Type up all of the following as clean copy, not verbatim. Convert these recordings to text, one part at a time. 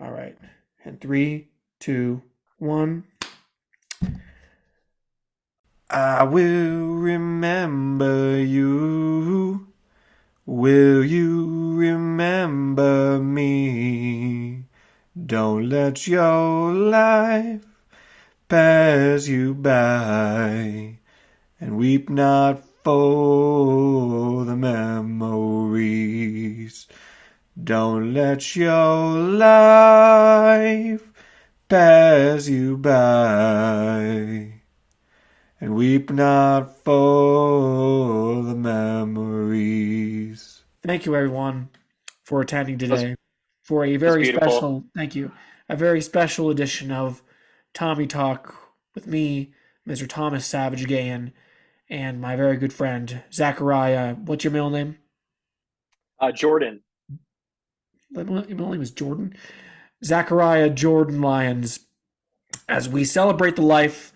All right. And three, two, one. I will remember you. Will you remember me? Don't let your life pass you by, and weep not for the memories. Don't let your life pass you by, and weep not for the memories. Thank you, everyone, for attending Was today for a was very beautiful. special, thank you, a very special edition of Tommy Talk with me, Mr. Thomas Savage Gahan, and my very good friend, Zachariah. What's your middle name? Jordan. My middle name is Jordan. Zachariah Jordan Lyons, as we celebrate the life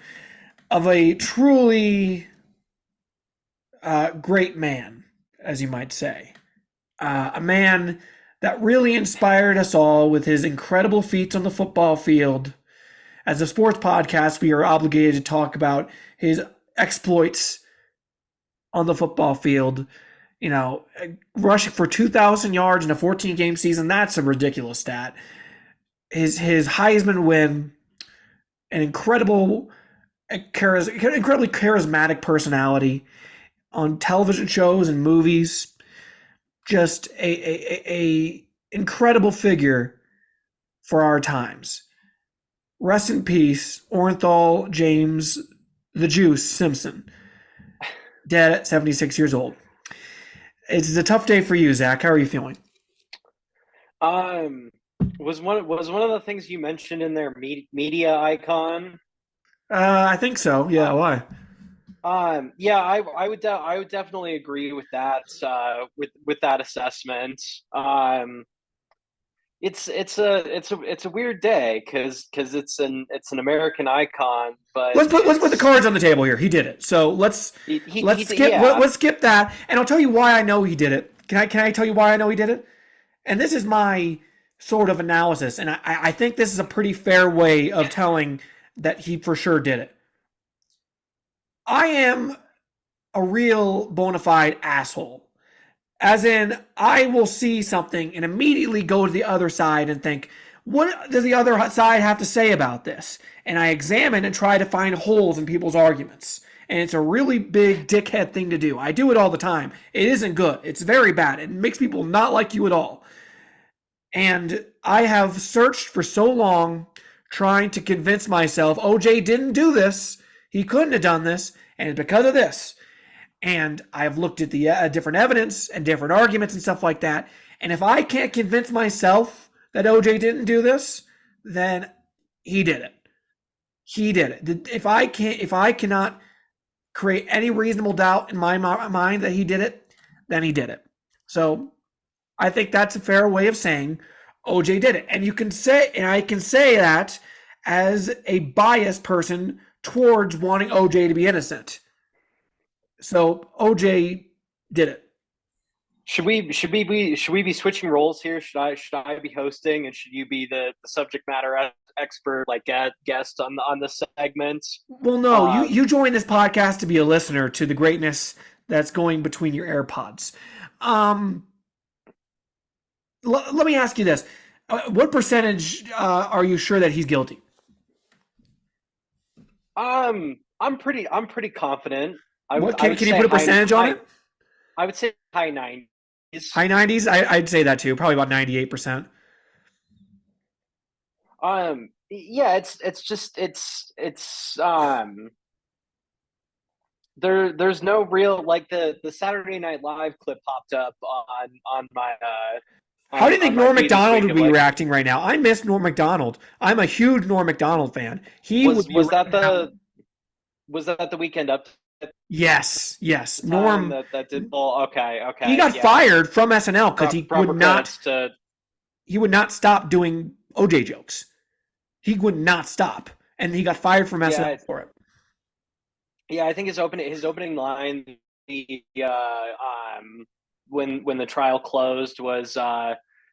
of a truly great man, as you might say. A man that really inspired us all with his incredible feats on the football field. As a sports podcast, we are obligated to talk about his exploits on the football field. You know, rushing for 2,000 yards in a 14-game season, that's a ridiculous stat. His Heisman win, an incredibly charismatic personality on television shows and movies. Just a incredible figure for our times. Rest in peace, Orenthal James the Juice Simpson, dead at 76 years old. It's a tough day for you, Zach. How are you feeling? Um, was one of the things you mentioned in their media icon. I think so. Uh, Yeah, why? yeah, I would definitely agree with that. With that assessment. It's a weird day because it's an American icon, but Let's put the it's cards on the table here. He did it. So let's skip yeah. let's skip that, and I'll tell you why I know he did it. Can I tell you why I know he did it? And this is my sort of analysis, and I think this is a pretty fair way of telling that he for sure did it. I am a real bona fide asshole. As in, I will see something and immediately go to the other side and think, what does the other side have to say about this? And I examine and try to find holes in people's arguments. And it's a really big dickhead thing to do. I do it all the time. It isn't good. It's very bad. It makes people not like you at all. And I have searched for so long trying to convince myself OJ didn't do this. He couldn't have done this. And it's because of this. And I've looked at the different evidence and different arguments and stuff like that. And if I can't convince myself that OJ didn't do this, then he did it. He did it. If I cannot create any reasonable doubt in my mind that he did it, then he did it. So I think that's a fair way of saying OJ did it. And you can say, and I can say that as a biased person towards wanting OJ to be innocent. So OJ did it. Should we be switching roles here? Should I be hosting and should you be the subject matter expert, like guest on the segment? Well, no, you Um, joined this podcast to be a listener to the greatness that's going between your AirPods. Um, let me ask you this: what percentage are you sure that he's guilty? I'm pretty confident. I would What I can would can you say put a percentage on it? I would say high 90s. High 90s? I'd say that too. Probably about 98%. Yeah, it's just there's no real, like, the Saturday Night Live clip popped up on my How do you think my Norm feed this Macdonald week would of, be like, reacting right now? I miss Norm Macdonald. I'm a huge Norm Macdonald fan. He would was be was right that now. the weekend up Yes, yes. time Norm, that did. Well, okay, he okay, got yeah. fired from SNL because Proper credits to. he would not stop doing OJ jokes. He would not stop, and he got fired from SNL Yeah, for it. yeah, I think his opening line, the when the trial closed, was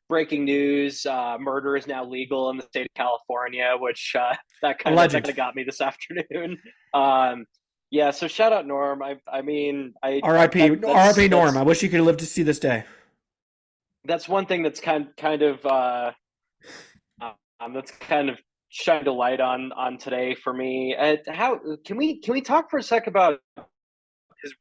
breaking news: murder is now legal in the state of California, which that kind Alleged. of got me this afternoon. Um, yeah, so shout out Norm. I mean, I R.I.P. that R.I.P. Norm. I wish you could have lived to see this day. that's one thing that's kind of that's kind of shined a light on today for me. How can we talk for a sec about his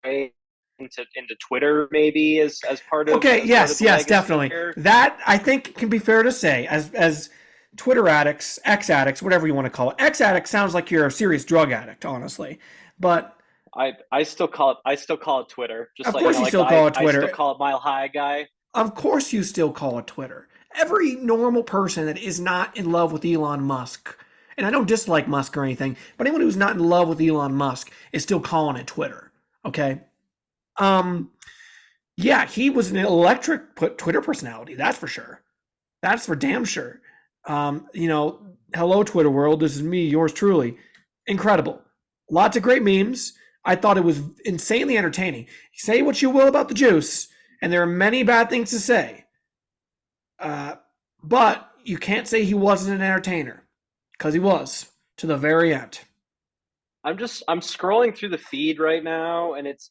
way into Twitter maybe Okay, as part of yes, the yes, legacy definitely. here? That I think can be fair to say as Twitter addicts, X addicts, whatever you want to call it. X addict sounds like you're a serious drug addict, honestly. But I still call it Twitter. Just of like course you like still call it I still Twitter. call it Mile High guy. Of course you still call it Twitter. Every normal person that is not in love with Elon Musk, and I don't dislike Musk or anything, but anyone who's not in love with Elon Musk is still calling it Twitter. Okay? Um yeah, he was an electric Twitter personality, that's for sure. That's for damn sure. Hello Twitter world. This is me, yours truly. Incredible. Lots of great memes. I thought it was insanely entertaining. Say what you will about the juice, and there are many bad things to say. Uh, but you can't say he wasn't an entertainer, because he was to the very end. I'm scrolling through the feed right now, and it's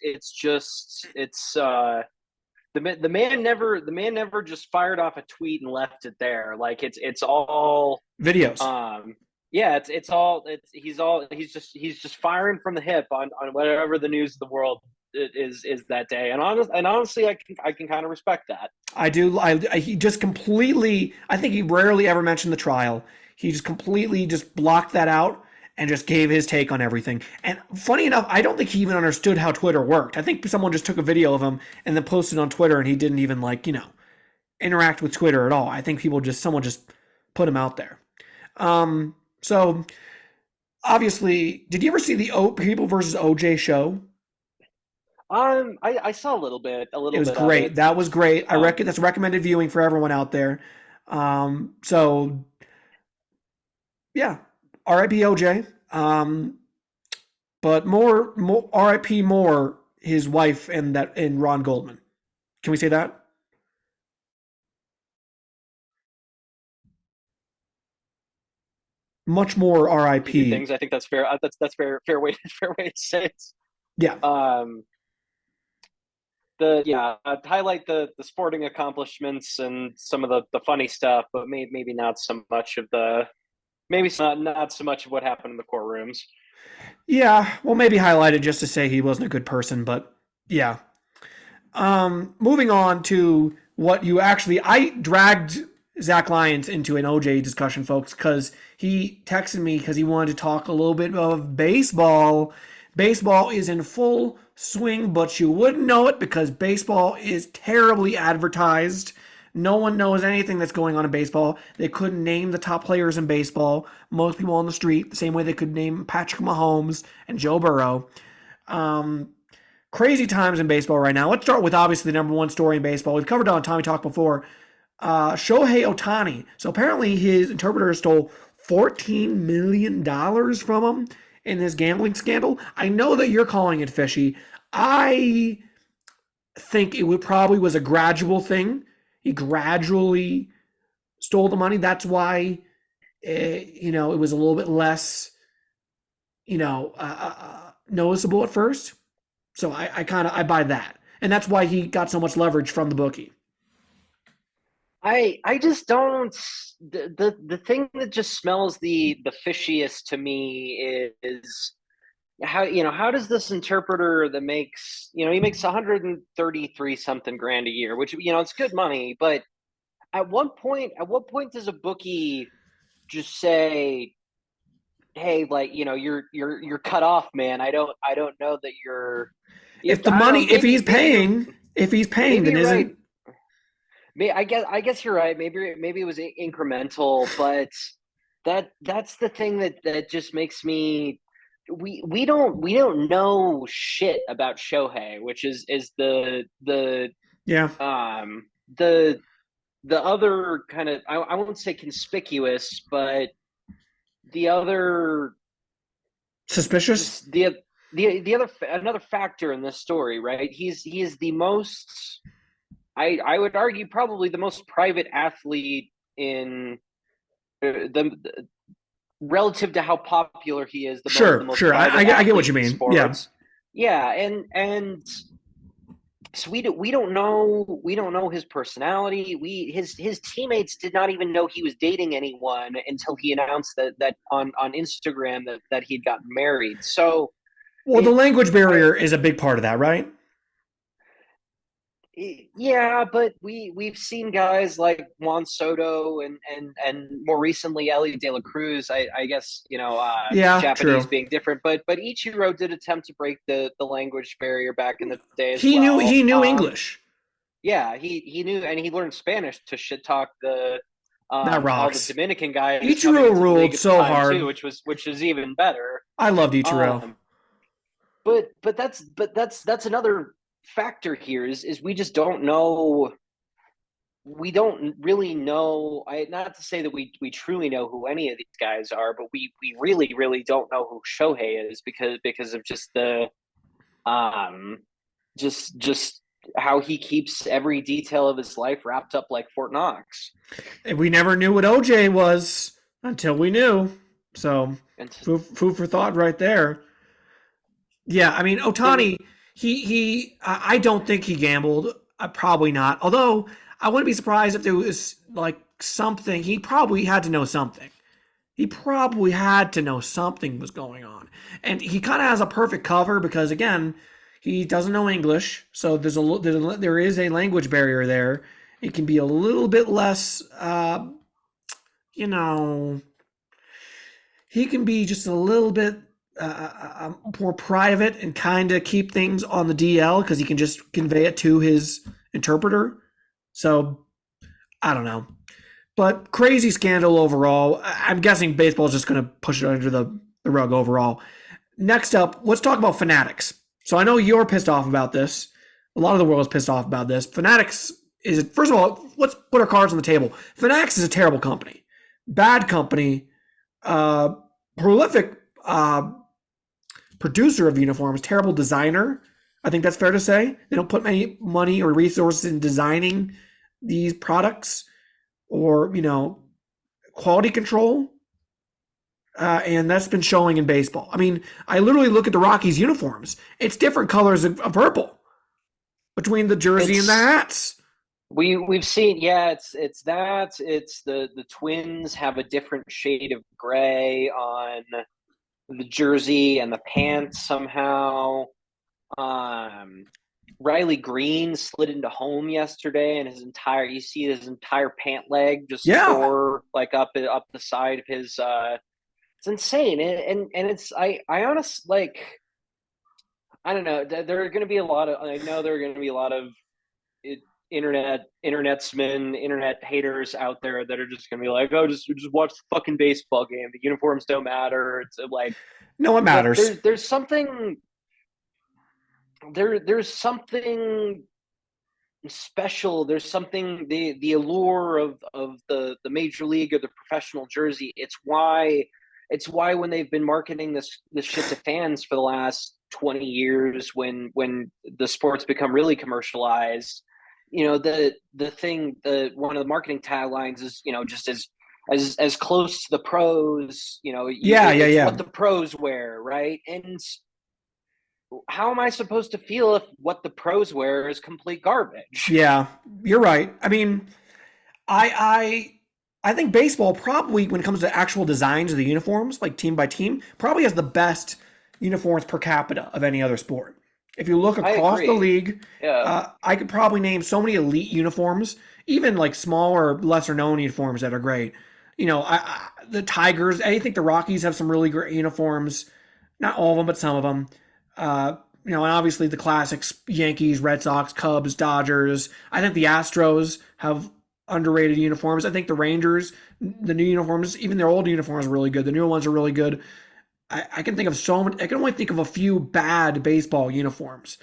the man never just fired off a tweet and left it there. Like it's all Videos. um yeah, it's all he's just firing from the hip on whatever the news of the world is that day. And honestly, I can kind of respect that. I do. He just completely. I think he rarely ever mentioned the trial. He just completely just blocked that out and just gave his take on everything. And funny enough, I don't think he even understood how Twitter worked. I think someone just took a video of him and then posted on Twitter, and he didn't even interact with Twitter at all. I think someone just put him out there. So obviously, did you ever see the People versus OJ show? I saw a It little was bit of great. it. That was great. Um, That's recommended viewing for everyone out there. So yeah, R.I.P. OJ. But more R.I.P. more his wife and Ron Goldman. Can we say that? Much more two R.I.P. things. I think that's fair. That's fair way fair way to say it. Yeah, Um, the yeah highlight the sporting accomplishments and some of the funny stuff, but maybe not so much of the maybe not so much of what happened in the courtrooms. yeah. Well, maybe highlighted just to say he wasn't a good person, but yeah. Moving on to what you actually, I dragged Zach Lyons into an OJ discussion, folks, because he texted me because he wanted to talk a little bit of baseball. Baseball is in full swing, but you wouldn't know it because baseball is terribly advertised. No one knows anything that's going on in baseball. They couldn't name the top players in baseball. Most people on the street, the same way they could name Patrick Mahomes and Joe Burrow. Um, Crazy times in baseball right now. Let's start with obviously the number one story in baseball. We've covered it on Tommy Talk before. Shohei Ohtani. So apparently his interpreter stole $14 million from him in this gambling scandal. I know that you're calling it fishy. I think probably was a gradual thing. He gradually stole the money. That's why, it was a little bit less, noticeable at first. So I buy that, and that's why he got so much leverage from the bookie. I just don't the thing that just smells the fishiest to me is how does this interpreter that makes he makes 133 something grand a year, which it's good money, but at what point does a bookie just say, hey, like, you're cut off, man. I don't know that you're. If the I don't know. money, Maybe you're. if he's paying, Maybe then you're right. isn't. I guess you're right. Maybe it was incremental, but that's the thing that just makes me. We don't know shit about Shohei, which is Yeah, um the the other kind of, I won't say conspicuous, but the other suspicious. just the other another factor in this story, right? He is the most I would argue probably the most private athlete in the relative to how popular he is, the Sure, most sure. private I get what athlete you in mean. Yeah. sports. Yeah, and so we don't know his personality. His teammates did not even know he was dating anyone until he announced that on Instagram that he'd gotten married. So Well, the it language I barrier is a big part of that, right? Yeah, but we've seen guys like Juan Soto and more recently Ellie De La Cruz. I guess Yeah, Japanese true. being different, but Ichiro did attempt to break the language barrier back in the day as He well. knew English. Yeah, he knew, and he learned Spanish to shit talk the That all the rocks. Dominican guys coming Ichiro into the ruled league at the so time too, hard. which is even better. I loved Ichiro. Um, but that's another factor here is we just don't know. We don't really know. Not to say that we truly know who any of these guys are, but we really don't know who Shohei is because of just the um just how he keeps every detail of his life wrapped up like Fort Knox. And we never knew what OJ was until we knew. So, And food for thought right there. Yeah, I mean so Ohtani, I don't think he gambled. Probably not. Although I wouldn't be surprised if there was like something. He probably had to know something. He probably had to know something was going on, and he kind of has a perfect cover because again, he doesn't know English, so there is a language barrier there. It can be a little bit less, you know, he can be just a little bit more private and kind of keep things on the DL because he can just convey it to his interpreter. So I don't know, but crazy scandal overall. I'm guessing baseball is just going to push it under the rug overall. Next up, let's talk about Fanatics. So I know you're pissed off about this. A lot of the world is pissed off about this. Fanatics is, first of all, let's put our cards on the table. Fanatics is a terrible company, bad company, uh, prolific producer of uniforms, terrible designer. I think that's fair to say. They don't put any money or resources in designing these products or, quality control. And that's been showing in baseball. I mean, I literally look at the Rockies uniforms. It's different colors of purple between the jersey and the it's hats. we've seen, yeah, it's the Twins have a different shade of gray on the jersey and the pants somehow. Um, Riley Green slid into home yesterday, and you see his entire pant leg just Yeah. tore like up the side of his. It's insane, and it's I honestly like I don't know. There are going to be a lot of I know there are going to be a lot of it, internetsmen, internet haters out there that are just going to be like, oh, just watch the fucking baseball game. The uniforms don't matter. It's like, No, it but matters. there's something special. There's something the allure of the major league or the professional jersey. It's why when they've been marketing this shit to fans for the last 20 years, when the sports become really commercialized, the one of the marketing taglines is just as close to the pros. Yeah, yeah, It's yeah. what the pros wear, right? And how am I supposed to feel if what the pros wear is complete garbage? Yeah, you're right. I mean, I I think baseball probably, when it comes to actual designs of the uniforms, like team by team, probably has the best uniforms per capita of any other sport. If you look I across the agree. league, Yeah, I could probably name so many elite uniforms, even like smaller, lesser known uniforms that are great. The Tigers. I think the Rockies have some really great uniforms. Not all of them, but some of them. And obviously the classics: Yankees, Red Sox, Cubs, Dodgers. I think the Astros have underrated uniforms. I think the Rangers, the new uniforms, even their old uniforms are really good. The newer ones are really good. I can think of so many. I can only think of a few bad baseball uniforms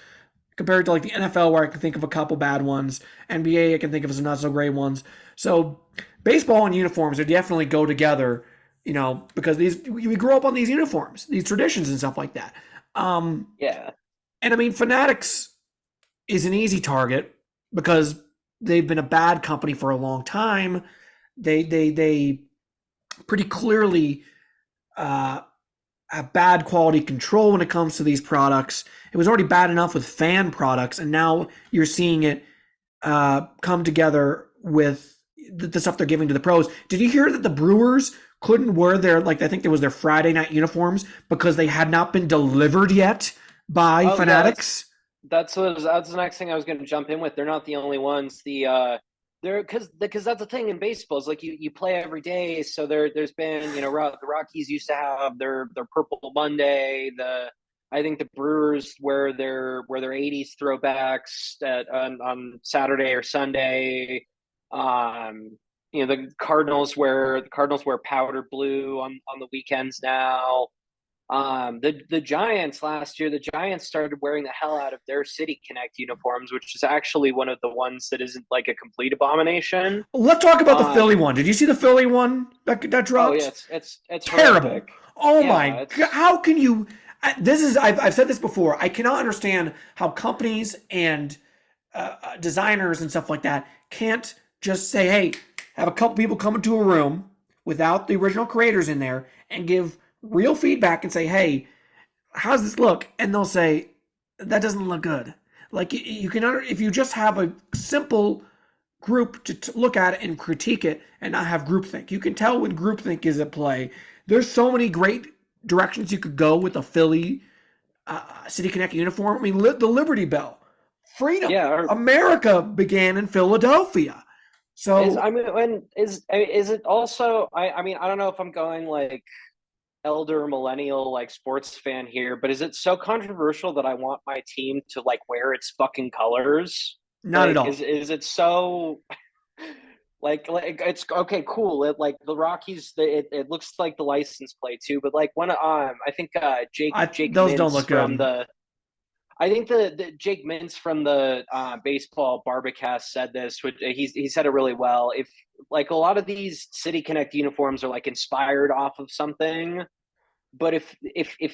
compared to like the NFL, where I can think of a couple bad ones. NBA, I can think of some not so great ones. So baseball and uniforms are definitely go together. Because we grew up on these uniforms, these traditions and stuff like that. Um, yeah. and I mean, Fanatics is an easy target because they've been a bad company for a long time. They pretty clearly uh, have bad quality control when it comes to these products. It was already bad enough with fan products, and now you're seeing it come together with the stuff they're giving to the pros. Did you hear that the Brewers couldn't wear their, like, I think it was their Friday night uniforms because they had not been delivered yet by Oh yeah, Fanatics? that's the next thing I was going to jump in with. They're not the only ones. They're because that's the thing in baseball is like you play every day. So there's been the Rockies used to have their Purple Monday. I think the Brewers wear their '80s throwbacks on Saturday or Sunday. The Cardinals wear powder blue on the weekends now. The Giants last year, the Giants started wearing the hell out of their City Connect uniforms, which is actually one of the ones that isn't like a complete abomination. Let's talk about the Philly Um, one. Did you see the Philly one that oh yeah, dropped? it's Terrible. horrific. Oh Yeah, my God. it's How can you? This is, I've said this before. I cannot understand how companies and designers and stuff like that can't just say, hey, have a couple people come into a room without the original creators in there and give real feedback and say, hey, how's this look? And they'll say, that doesn't look good. Like you can, if you just have a simple group to look at it and critique it and not have groupthink. You can tell when groupthink is at play. There's so many great directions you could go with a Philly City Connect uniform. I mean, the Liberty Bell, freedom. yeah. Or America began in Philadelphia. is So I mean, when is it also? I mean, I don't know if I'm going like elder millennial like sports fan here, but is it so controversial that I want my team to like wear its fucking colors? not at Like, all. is it so like it's okay, cool. It like the Rockies, it looks like the license plate too. But like when I think Jake Those don't Mintz look from good. the I think the Jake Mintz from the baseball Barbacast said this, which he said it really well. If like a lot of these City Connect uniforms are like inspired off of something, but if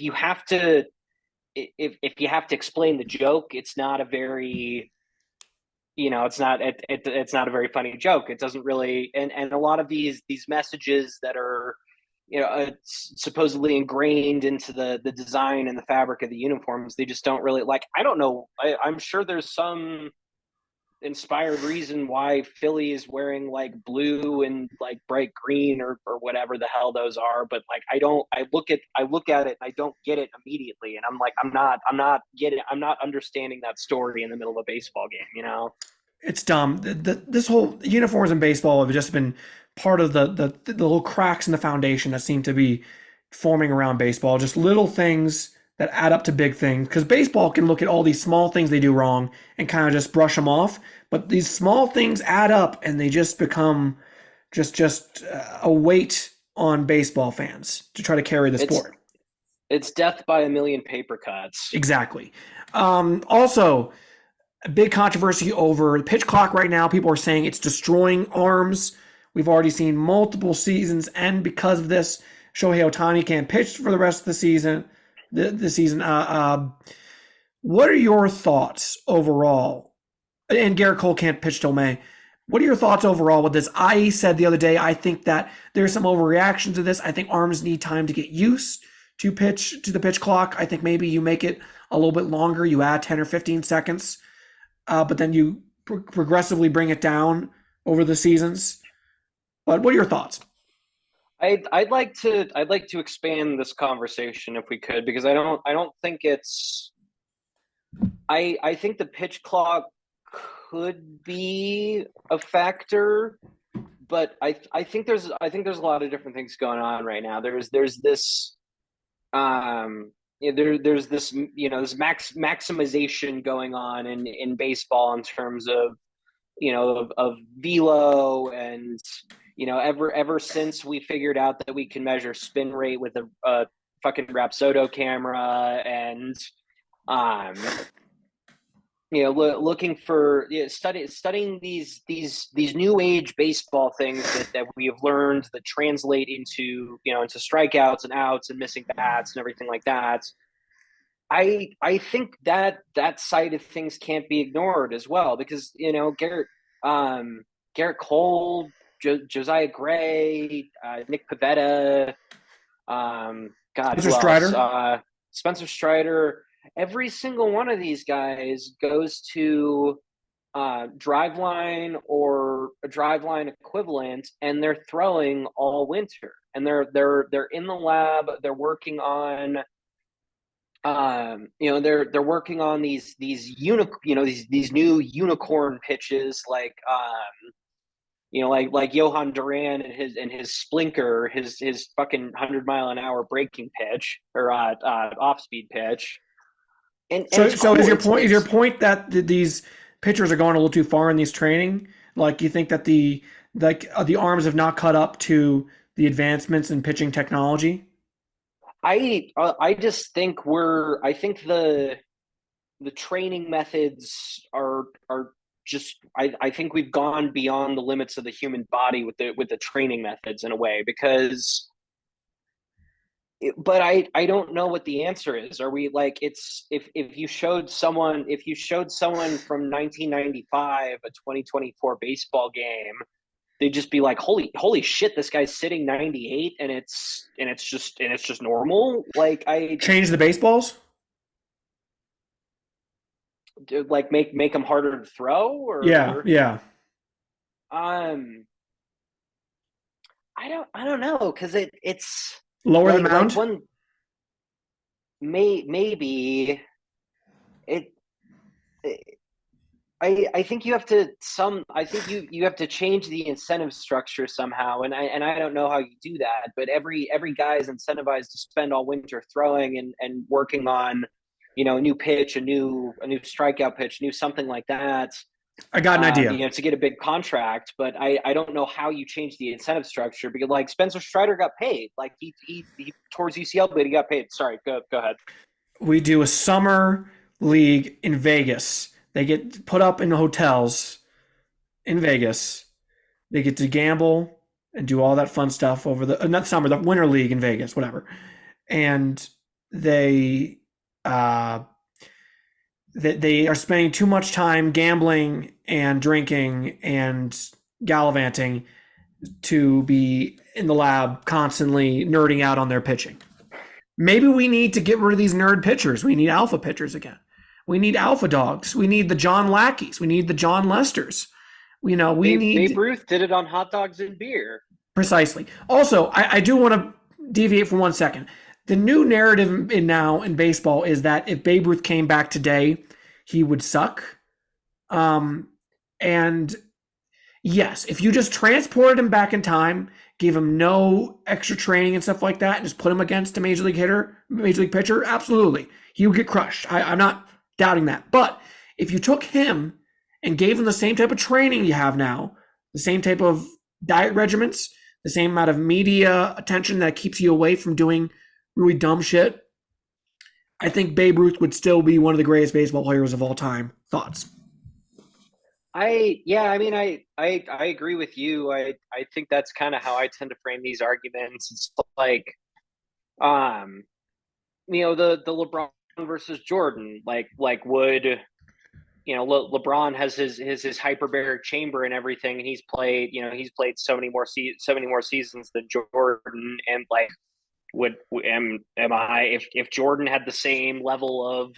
you have to if you have to explain the joke, it's not a very it's not a very funny joke. It doesn't really and a lot of these messages that are supposedly ingrained into the design and the fabric of the uniforms, they just don't really like. I don't know. I'm sure there's some inspired reason why Philly is wearing like blue and like bright green or whatever the hell those are. But like I don't I look at it and I don't get it immediately. And I'm like, I'm not understanding that story in the middle of a baseball game. It's dumb. This whole uniforms in baseball have just been part of the little cracks in the foundation that seem to be forming around baseball. Just little things that add up to big things. Because baseball can look at all these small things they do wrong and kind of just brush them off. But these small things add up and they just become just a weight on baseball fans to try to carry the It's sport. it's death by a million paper cuts. Exactly. Also, a big controversy over the pitch clock right now. People are saying it's destroying arms. We've already seen multiple seasons end because of this. Shohei Ohtani can't pitch for the rest of the season. The season. What are your thoughts overall? And Garrett Cole can't pitch till May. What are your thoughts overall with this? I said the other day, I think that there's some overreaction to this. I think arms need time to get used to the pitch clock. I think maybe you make it a little bit longer. You add 10 or 15 seconds, but then you progressively bring it down over the seasons. But what are your thoughts? I'd like to expand this conversation if we could, because I don't think it's I think the pitch clock could be a factor, but I think there's a lot of different things going on right now. There's this there's this this maximization going on in baseball in terms of of velo, and ever since we figured out that we can measure spin rate with a fucking Rapsodo camera, and um looking for studying these new age baseball things that we have learned that translate into strikeouts and outs and missing bats and everything like that. I think that side of things can't be ignored as well, because Garrett. Garrett Cole, Josiah Gray, Nick Pivetta, God, Mr. who else? Strider. Spencer Strider. Every single one of these guys goes to driveline or a driveline equivalent, and they're throwing all winter, and they're in the lab. They're working on they're working on these new unicorn pitches like like Johan Duran and his splinker, his fucking 100-mile-an-hour breaking pitch or off speed pitch, and So, it's so is cool. your It's point? Is your it's point that these pitchers are going a little too far in these training? Like you think that the arms have not caught up to the advancements in pitching technology? I just think I think the training methods are just I think we've gone beyond the limits of the human body with the training methods in a way because but I don't know what the answer is. Are we like it's if you showed someone from 1995 a 2024 baseball game, they'd just be like, holy shit, this guy's sitting 98 and it's just normal. Change the baseballs? Like make them harder to throw Yeah, or yeah. um I don't know because it's Lower the like mound? one maybe it I think you have to I think you have to change the incentive structure somehow, and I don't know how you do that, but every guy is incentivized to spend all winter throwing and working on, a new pitch, a new strikeout pitch, new something like that, I got an idea. to get a big contract. But I don't know how you change the incentive structure because like Spencer Strider got paid, like he tore his UCL, but he got paid. Sorry, go ahead. We do a summer league in Vegas. They get put up in hotels in Vegas. They get to gamble and do all that fun stuff over the not summer, the winter league in Vegas, whatever. And they uh they are spending too much time gambling and drinking and gallivanting to be in the lab constantly nerding out on their pitching. Maybe we need to get rid of these nerd pitchers. We need alpha pitchers again. We need alpha dogs. We need the John Lackeys. We need the John Lesters. We Babe need Ruth did it on hot dogs and beer. precisely. Also, I do want to deviate for 1 second. The new narrative now in baseball is that if Babe Ruth came back today, he would suck. Um, and yes, if you just transported him back in time, gave him no extra training and stuff like that, and just put him against a major league pitcher, absolutely, he would get crushed. I'm not doubting that. But if you took him and gave him the same type of training you have now, the same type of diet regimens, the same amount of media attention that keeps you away from doing really dumb shit, I think Babe Ruth would still be one of the greatest baseball players of all time. Thoughts? I mean I agree with you. I think that's kind of how I tend to frame these arguments. It's like um the LeBron versus Jordan, like would LeBron has his hyperbaric chamber and everything, and he's played so many more seasons than Jordan, and like would am I if Jordan had the same level of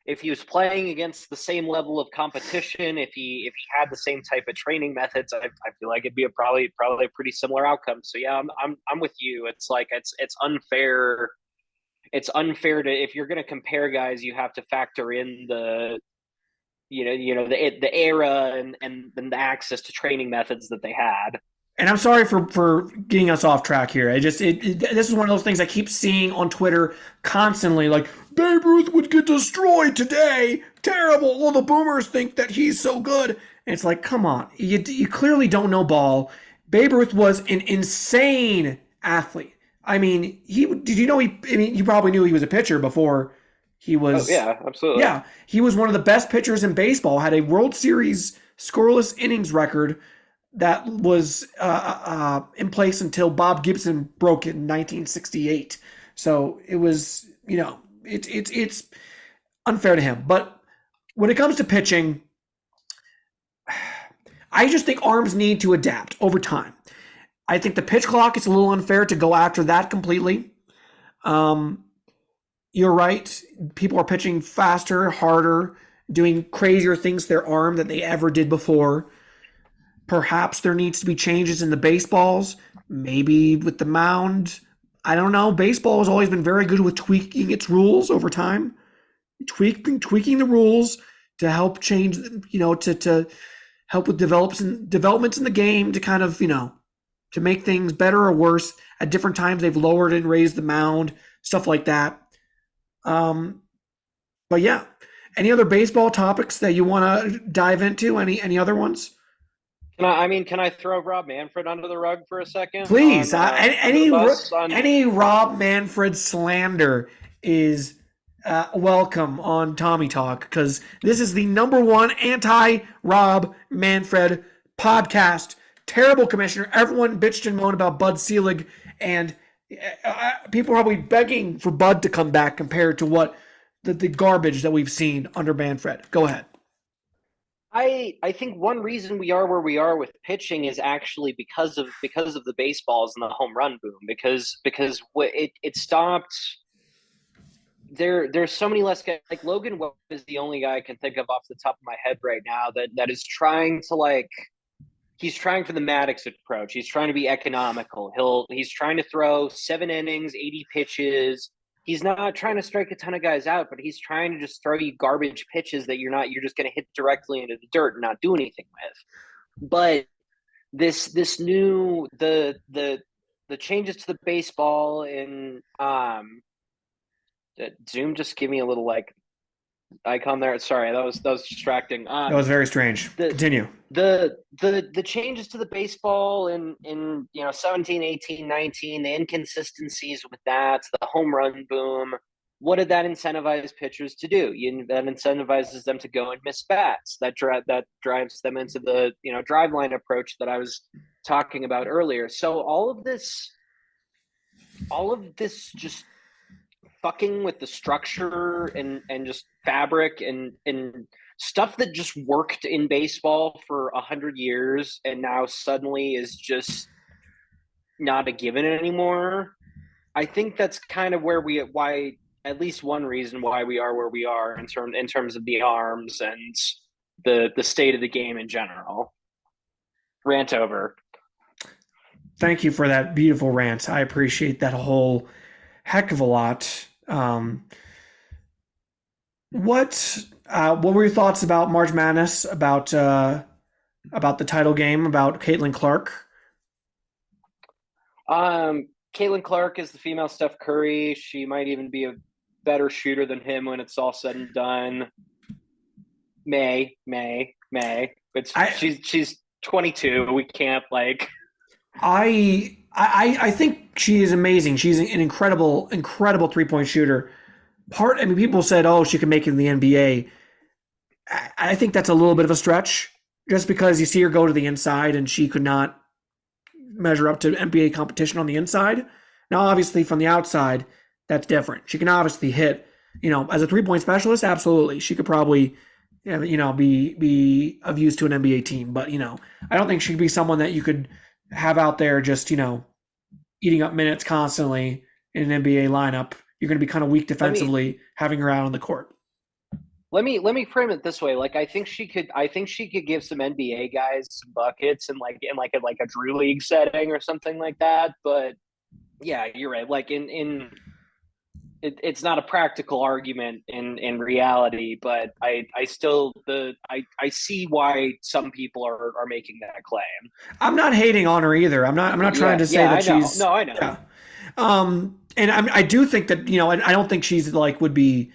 if he was playing against the same level of competition, if he had the same type of training methods, I feel like it'd be probably a pretty similar outcome. So yeah, I'm with you. It's like it's unfair. It's unfair to if you're going to compare guys, you have to factor in the the era and the access to training methods that they had. And I'm sorry for getting us off track here. This is one of those things I keep seeing on Twitter constantly. Like Babe Ruth would get destroyed today. Terrible. Well, the boomers think that he's so good. And it's like, come on, you clearly don't know ball. Babe Ruth was an insane athlete. I mean, he did you know he? I mean, you probably knew he was a pitcher before he Oh was. yeah, absolutely. Yeah, he was one of the best pitchers in baseball. Had a World Series scoreless innings record that was in place until Bob Gibson broke it in 1968. So it was, it's unfair to him. But when it comes to pitching, I just think arms need to adapt over time. I think the pitch clock is a little unfair to go after that completely. Um, you're right. People are pitching faster, harder, doing crazier things to their arm than they ever did before. Perhaps there needs to be changes in the baseballs, maybe with the mound. I don't know. Baseball has always been very good with tweaking its rules over time, tweaking the rules to help change, to help with developments in the game to kind of, to make things better or worse. At different times, they've lowered and raised the mound, stuff like that. But yeah, any other baseball topics that you want to dive into? Any other ones? Can I throw Rob Manfred under the rug for a second Please, on under the bus on? any Rob Manfred slander is welcome on Tommy Talk, because this is the number one anti Rob Manfred podcast. Terrible commissioner. Everyone bitched and moaned about Bud Selig, and people are probably begging for Bud to come back compared to what the garbage that we've seen under Manfred. Go ahead. I think one reason we are where we are with pitching is actually because of the baseballs and the home run boom, because it stopped. There's so many less guys. Like Logan Webb is the only guy I can think of off the top of my head right now that is trying to, like, he's trying for the Maddox approach. He's trying to be economical. He's trying to throw 7 innings, 80 pitches. He's not trying to strike a ton of guys out, but he's trying to just throw you garbage pitches that you're just going to hit directly into the dirt and not do anything with. But this new the changes to the baseball and Zoom just give me a little like icon there. Sorry, that was distracting. That was very strange. Continue. The changes to the baseball in 17, 18, 19, the inconsistencies with that, the home run boom. What did that incentivize pitchers to do? That incentivizes them to go and miss bats. That drives them into the drive line approach that I was talking about earlier. So all of this just fucking with the structure and just fabric and stuff that just worked in baseball for 100 years and now suddenly is just not a given anymore. I think that's kind of why at least one reason why we are where we are in terms of the arms and the state of the game in general. Rant over. Thank you for that beautiful rant. I appreciate that a whole heck of a lot. What were your thoughts about March Madness, about the title game, about Caitlin Clark? Caitlin Clark is the female Steph Curry. She might even be a better shooter than him when it's all said and done. May. She's 22. We can't like. I think she is amazing. She's an incredible 3-point shooter. People said, oh, she can make it in the NBA. I think that's a little bit of a stretch, just because you see her go to the inside and she could not measure up to NBA competition on the inside. Now, obviously, from the outside, that's different. She can obviously hit, as a 3-point specialist, absolutely. She could probably, be of use to an NBA team. But, I don't think she'd be someone that you could have out there just, eating up minutes constantly in an NBA lineup. You're going to be kind of weak defensively having her out on the court. Let me frame it this way. Like I think she could give some NBA guys some buckets in a Drew League setting or something like that. But yeah, you're right. Like it's not a practical argument in reality, but I see why some people are making that claim. I'm not hating on her either. I'm not trying to say that she's. No, I know. Yeah. And I do think that I don't think she's would be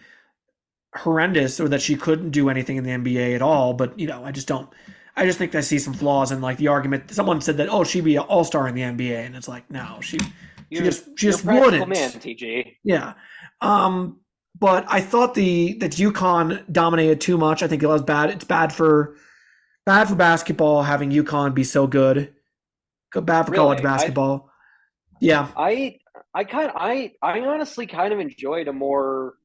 horrendous or that she couldn't do anything in the NBA at all. But I just don't. I just think I see some flaws in the argument. Someone said that she'd be an all-star in the NBA, and it's like no, she just wouldn't. Man, TG. Yeah. But I thought that UConn dominated too much. I think it was bad. It's bad for basketball having UConn be so good. Bad for college basketball. Yeah. I honestly kind of enjoyed a more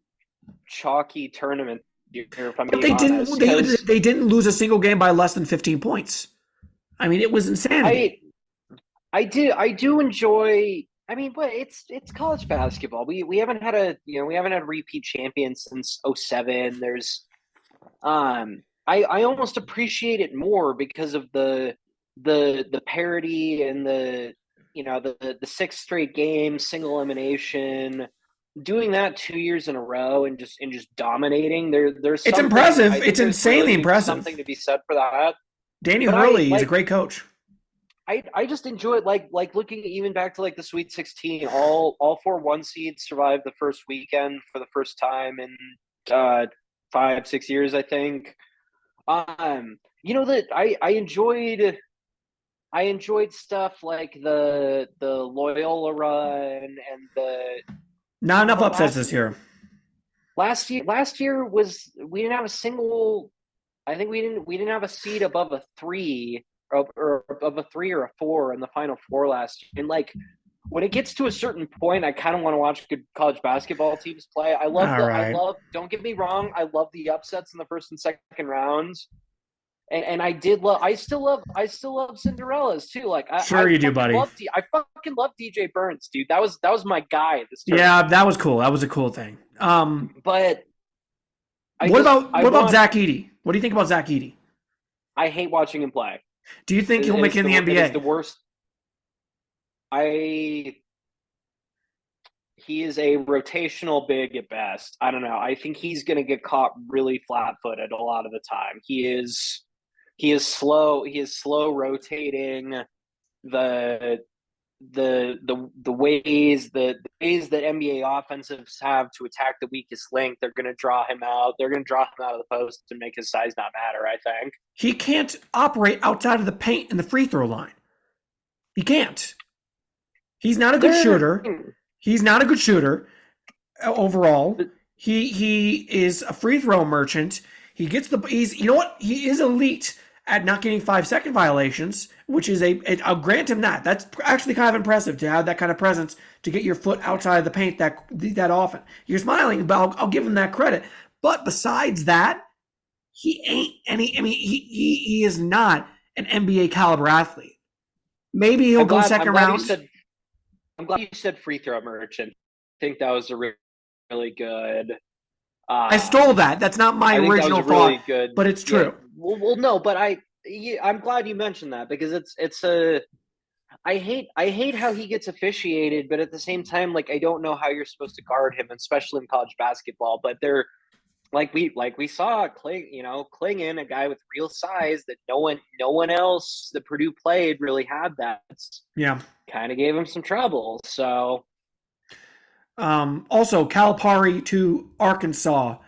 chalky tournament here, if I'm being honest. They didn't lose a single game by less than 15 points. I mean, it was insanity. I I do enjoy. I mean, but it's college basketball. We haven't had a we haven't had a repeat champion since '07. I almost appreciate it more because of the parity and the six straight games, single elimination, doing that 2 years in a row and just dominating. There's It's something. impressive. I It's think there's insanely really something impressive. to be said for that. Danny But I Hurley is a like great coach. I just enjoy it, like looking even back to like the Sweet 16. All four one seeds survived the first weekend for the first time in 5 6 years, I think. That I enjoyed stuff like the Loyola run and the Not enough but upsets last this year. last year was we didn't have a single. I think we didn't have a seed above a three or above a three or a four in the final four last year. And like when it gets to a certain point, I kind of want to watch good college basketball teams play. All right. Don't get me wrong, I love the upsets in the first and second rounds. And I still love Cinderellas too. Like Sure you do, buddy. I fucking love DJ Burns, dude. That was my guy this Yeah, tournament. that was cool. That was a cool thing. But I What just about I what about want Zach Edey? What do you think about Zach Edey? I hate watching him play. Do you think he'll make it in the It is the NBA? worst. I He is a rotational big at best. I don't know. I think he's going to get caught really flat-footed a lot of the time. He is slow. He is slow rotating the the ways that NBA offensives have to attack the weakest link. They're going to draw him out. They're going to draw him out of the post and make his size not matter, I think. He can't operate outside of the paint and the free throw line. He can't. He's not a good They're shooter. He's not a good shooter overall. He is a free throw merchant. He gets the he's you know what? He is elite at not getting 5 second violations, which is I'll grant him that. That's actually kind of impressive to have that kind of presence to get your foot outside of the paint that often. You're smiling, but I'll give him that credit. But besides that, he ain't any. I mean, he is not an NBA caliber athlete. Maybe he'll I'm go glad. I'm second glad you round. said. I'm glad you said free throw merchant. I think that was a really good. I stole that. That's not my I think that was original a really thought, good. but it's Yeah. true. Well, no, but I'm glad you mentioned that because it's a. I hate how he gets officiated, but at the same time, like I don't know how you're supposed to guard him, especially in college basketball. But they're like we saw Klingon, a guy with real size that no one else that Purdue played really had that. Yeah. Kind of gave him some trouble. So Also, Calipari to Arkansas.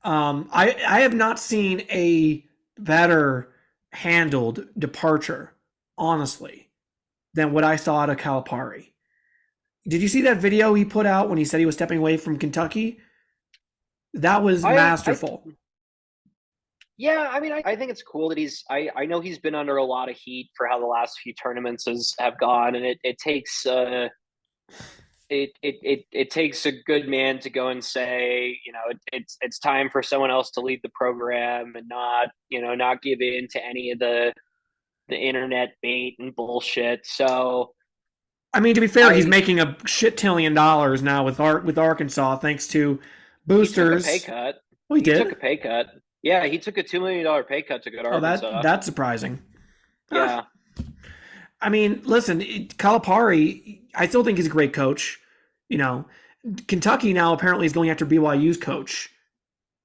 I have not seen a better handled departure, honestly, than what I saw out of Calipari. Did you see that video he put out when he said he was stepping away from Kentucky? That was I masterful. yeah, I mean, I think it's cool that I know he's been under a lot of heat for how the last few tournaments have gone, and it takes it takes a good man to go and say, it's time for someone else to lead the program and not give in to any of the internet bait and bullshit. So I mean, to be fair, he's I making a shit tillion dollars now with Arkansas thanks to he took a pay boosters. cut. Oh, he He took did. a pay cut. Yeah, he took a $2 million pay cut to go to Oh, Arkansas. that's surprising. Huh. Yeah, I mean, listen, Calipari, I still think he's a great coach. You know, Kentucky now apparently is going after BYU's coach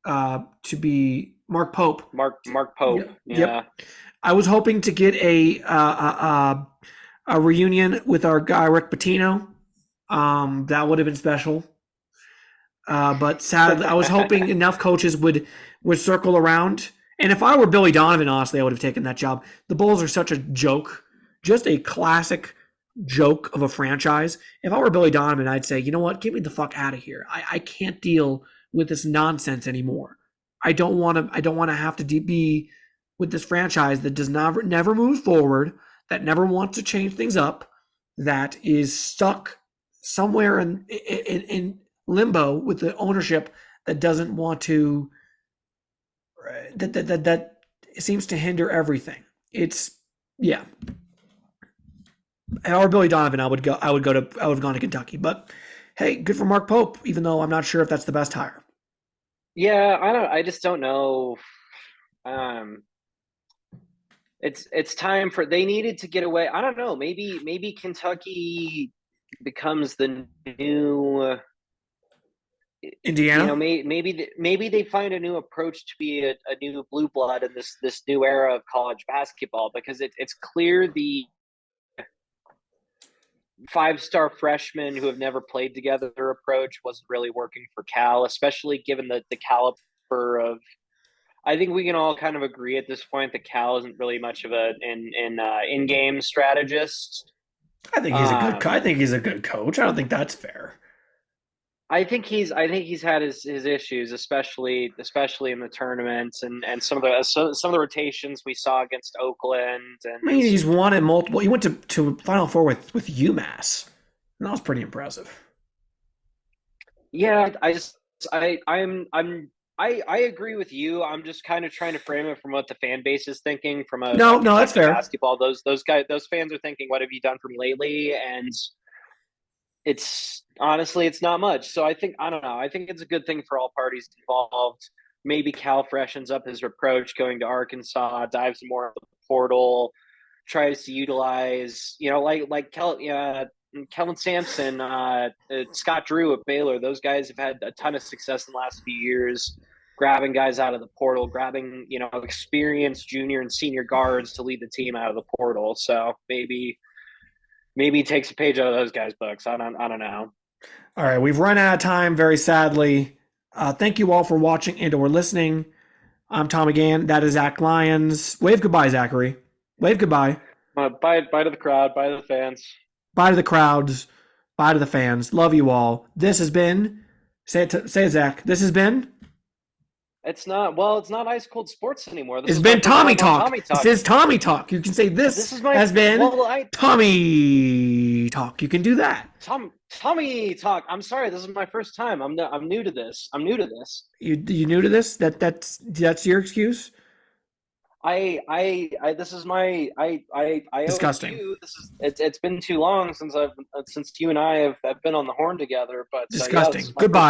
to be Mark Pope. Mark Pope. Yep. Yeah. Yep. I was hoping to get a reunion with our guy Rick Pitino. That would have been special. But sadly, I was hoping enough coaches would circle around. And if I were Billy Donovan, honestly, I would have taken that job. The Bulls are such a joke, just a classic joke of a franchise. If I were Billy Donovan, I'd say, you know what, get me the fuck out of here. I can't deal with this nonsense anymore. I don't want to. I don't want to have to be with this franchise that does not never move forward, that never wants to change things up, that is stuck somewhere in limbo with the ownership that doesn't want to that seems to hinder everything. It's Yeah, or Billy Donovan, I would have gone to Kentucky. But hey, good for Mark Pope, even though I'm not sure if that's the best hire. Yeah, I just don't know. Um, it's time for they needed to get away. I don't know. Maybe Kentucky becomes the new. Indiana. Maybe they find a new approach to be a new blue blood in this new era of college basketball because it's clear the five-star freshmen who have never played together approach wasn't really working for Cal, especially given the caliber of. I think we can all kind of agree at this point that Cal isn't really much of a in game strategist. I Um, think he's a good coach. I don't think that's fair. I think he's had his issues, especially in the tournaments and some of the rotations we saw against Oakland I and mean, he's won it multiple. He went to Final Four with UMass, and that was pretty impressive. yeah, I just I agree with you. I'm just kind of trying to frame it from what the fan base is thinking from a No, no, that's Kentucky fair. basketball. Those fans are thinking, what have you done for me lately? And it's honestly it's not much. So I don't know. I think it's a good thing for all parties involved. Maybe Cal freshens up his approach going to Arkansas, dives more into the portal, tries to utilize, Kellen Sampson, Scott Drew at Baylor. Those guys have had a ton of success in the last few years, grabbing guys out of the portal, grabbing experienced junior and senior guards to lead the team out of the portal. So maybe he takes a page out of those guys' books. I don't know. All right, we've run out of time, very sadly. Thank you all for watching and or listening. I'm Tom again. That is Zach Lyons. Wave goodbye, Zachary. Wave goodbye. Bye to the crowd, bye to the fans. Bye to the crowds. Bye to the fans. Love you all. This has been. Say it, Zach. This has been. It's not ice cold sports anymore. This It's is my been first Tommy time on Talk. Tommy This Talk. is Tommy Talk. You can say This this is my has been well, I Tommy Talk. You can do that. Tommy Talk. I'm sorry, this is my first time. I'm new to this. I'm new to this. You new to this? That's your excuse? I this is my I owe it to Disgusting. you. This is it's been too long since you and I have been on the horn together. But yeah, this Disgusting. is my first Goodbye.